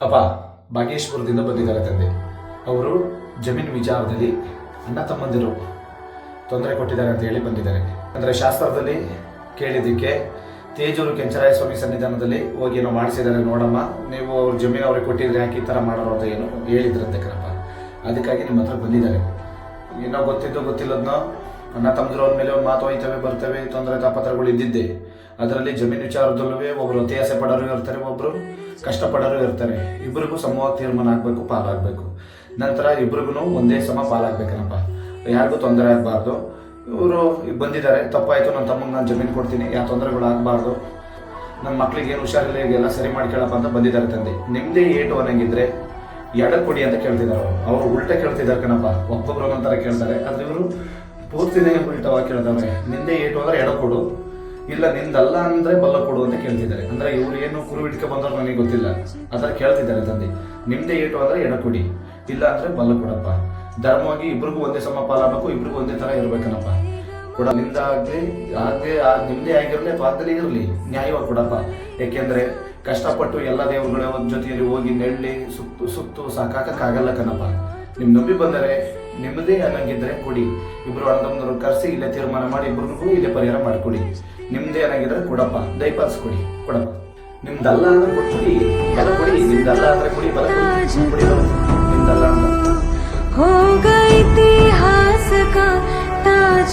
ಅಪ್ಪ ಬಾಗೇಶ್ವರದಿಂದ ಬಂದಿದ್ದಾರೆ ತಂದೆ. ಅವರು ಜಮೀನು ವಿಚಾರದಲ್ಲಿ ಅಣ್ಣ ತಮ್ಮಂದಿರು ತೊಂದರೆ ಕೊಟ್ಟಿದ್ದಾರೆ ಅಂತ ಹೇಳಿ ಬಂದಿದ್ದಾರೆ. ಅಂದರೆ ಶಾಸ್ತ್ರದಲ್ಲಿ ಕೇಳಿದ್ದಕ್ಕೆ ತೇಜೂರು ಕೆಂಚರಾಯ ಸ್ವಾಮಿ ಸನ್ನಿಧಾನದಲ್ಲಿ ಹೋಗಿ ಏನೋ ಮಾಡಿಸಿದ್ದಾರೆ, ನೋಡಮ್ಮ ನೀವು ಅವ್ರ ಜಮೀನು ಅವ್ರಿಗೆ ಕೊಟ್ಟಿದ್ರೆ ಯಾಕೆ ಈ ಥರ ಮಾಡೋರು ಅಂತ ಏನು ಹೇಳಿದ್ರಂತೆ ಕಣಪ್ಪ. ಅದಕ್ಕಾಗಿ ನಿಮ್ಮ ಹತ್ರ ಬಂದಿದ್ದಾರೆ. ಏನೋ ಗೊತ್ತಿದ್ದೋ ಗೊತ್ತಿಲ್ಲದನೋ ಅಣ್ಣ ತಮ್ಮದಿರೋ ಮೇಲೆ ಒಂದು ಮಾತು ಹೋಯ್ತವೆ ಬರ್ತವೆ, ತೊಂದರೆ ತಾಪತ್ರಗಳು ಇದ್ದಿದ್ದೆ. ಅದರಲ್ಲಿ ಜಮೀನು ವಿಚಾರದಲ್ಲೂ ಒಬ್ಬರು ಅತ್ಯಾಸೆ ಪಡೋರು ಇರ್ತಾರೆ, ಒಬ್ಬರು ಕಷ್ಟಪಡೋರು ಇರ್ತಾರೆ. ಇಬ್ಬರಿಗೂ ಸಮವಾಗಿ ತೀರ್ಮಾನ ಆಗಬೇಕು, ಪಾಲಾಗಬೇಕು. ನಂತರ ಇಬ್ರಿಗೂ ಒಂದೇ ಸಮ ಪಾಲಾಗಬೇಕನಪ್ಪ, ಯಾರಿಗೂ ತೊಂದರೆ ಆಗಬಾರ್ದು. ಇವರು ಬಂದಿದ್ದಾರೆ, ತಪ್ಪಾಯಿತು, ನನ್ನ ತಮ್ಮಗೆ ನಾನು ಜಮೀನು ಕೊಡ್ತೀನಿ, ಯಾವ ತೊಂದರೆಗಳು ಆಗಬಾರ್ದು, ನನ್ನ ಮಕ್ಳಿಗೆ ಏನು ಹುಷಾರಿಲ್ಲ, ಈಗೆಲ್ಲ ಸರಿ ಮಾಡ್ಕೊಳ್ಳಪ್ಪ ಅಂತ ಬಂದಿದ್ದಾರೆ ತಂದೆ. ನಿಮ್ಮದೇ ಏಟು ಅನ್ನಂಗಿದ್ರೆ ಎಡ ಕೊಡಿ ಅಂತ ಕೇಳ್ತಿದ್ದಾರೆ. ಅವರು ಉಲ್ಟಾ ಕೇಳ್ತಿದ್ದಾರೆ ಕಣಪ್ಪ, ಒಬ್ಬೊಬ್ರು ಒಂದೊಂಥರ ಕೇಳ್ತಾರೆ. ಆದರೆ ಇವರು ಪೂರ್ತಿನೇ ಉಲ್ಟವಾಗಿ ಕೇಳ್ತಾರೆ. ನಿಂದೇ ಏಟು ಅಂದರೆ ಎಡ ಕೊಡು, ಇಲ್ಲ ನಿಂದಲ್ಲ ಅಂದರೆ ಬಲ್ಲ ಕೊಡು ಅಂತ ಕೇಳ್ತಿದ್ದಾರೆ. ಅಂದರೆ ಇವ್ರು ಏನು ಕುರು ಇಟ್ಕೊ ಬಂದವ್ರು ನನಗೆ ಗೊತ್ತಿಲ್ಲ, ಅದರ ಕೇಳ್ತಿದ್ದಾರೆ ತಂದೆ. ನಿಮ್ಮದೇ ಏಟು ಅಂದರೆ ಎಡ ಕೊಡಿ, ಇಲ್ಲ ಅಂದರೆ ಬಲ್ಲ ಕೊಡಪ್ಪ. ಧರ್ಮವಾಗಿ ಇಬ್ರಿಗೂ ಒಂದೇ ಸಮ ಪಾಲಾಗಬೇಕು, ಇಬ್ರಿಗೂ ಒಂದೇ ಥರ ಇರ್ಬೇಕನಪ್ಪ. ಕೊಡ ನಿಂದಾಗಲಿ ನಿಮ್ಮದೇ ಆಗಿರಲಿ ಅಥವಾ ಆಗದಲ್ಲಿ ಇರಲಿ, ನ್ಯಾಯವಾಗಿ ಕೊಡಪ್ಪ. ಯಾಕೆಂದರೆ ಕಷ್ಟಪಟ್ಟು ಎಲ್ಲ ದೇವರುಗಳ ಜೊತೆಯಲ್ಲಿ ಹೋಗಿ ನೆಳ್ಳಿ ಸುತ್ತು ಸಾಕಾಗಲ್ಲ ಕಣಪ್ಪ. ನಿಮ್ಮ ನಂಬಿ ಬಂದರೆ ನಿಮ್ಮದೇ ಅನ್ನಂಗಿದ್ರೆ ಕೊಡಿ. ಇಬ್ಬರು ಅಣ್ಣದಮ್ಮನವರು ಕರೆಸಿ ಇಲ್ಲೇ ತೀರ್ಮಾನ ಮಾಡಿ ಇಬ್ಬರಿಗೂ ಇಲ್ಲೇ ಪರಿಹಾರ ಮಾಡಿಕೊಡಿ. ನಿಮ್ಮದೇ ಅನ್ನಂಗಿದ್ರೆ ಕೊಡಪ್ಪ, ದಯಪಾಲಿಸ್ಕೊಡಿ, ಕೊಡಪ್ಪ. ನಿಮ್ದಲ್ಲ ಅಂದ್ರೆ ಕೊಟ್ಬಿಡಿ, ಬಲ ಕೊಡಿ. ನಿಮ್ದಲ್ಲ ಅಂದ್ರೆ ಕೊಡಿ, ಬಲ ಕೊಡಿ, ನಿಮ್ದಲ್ಲ ಅಂತ होगा इतिहास का ताज।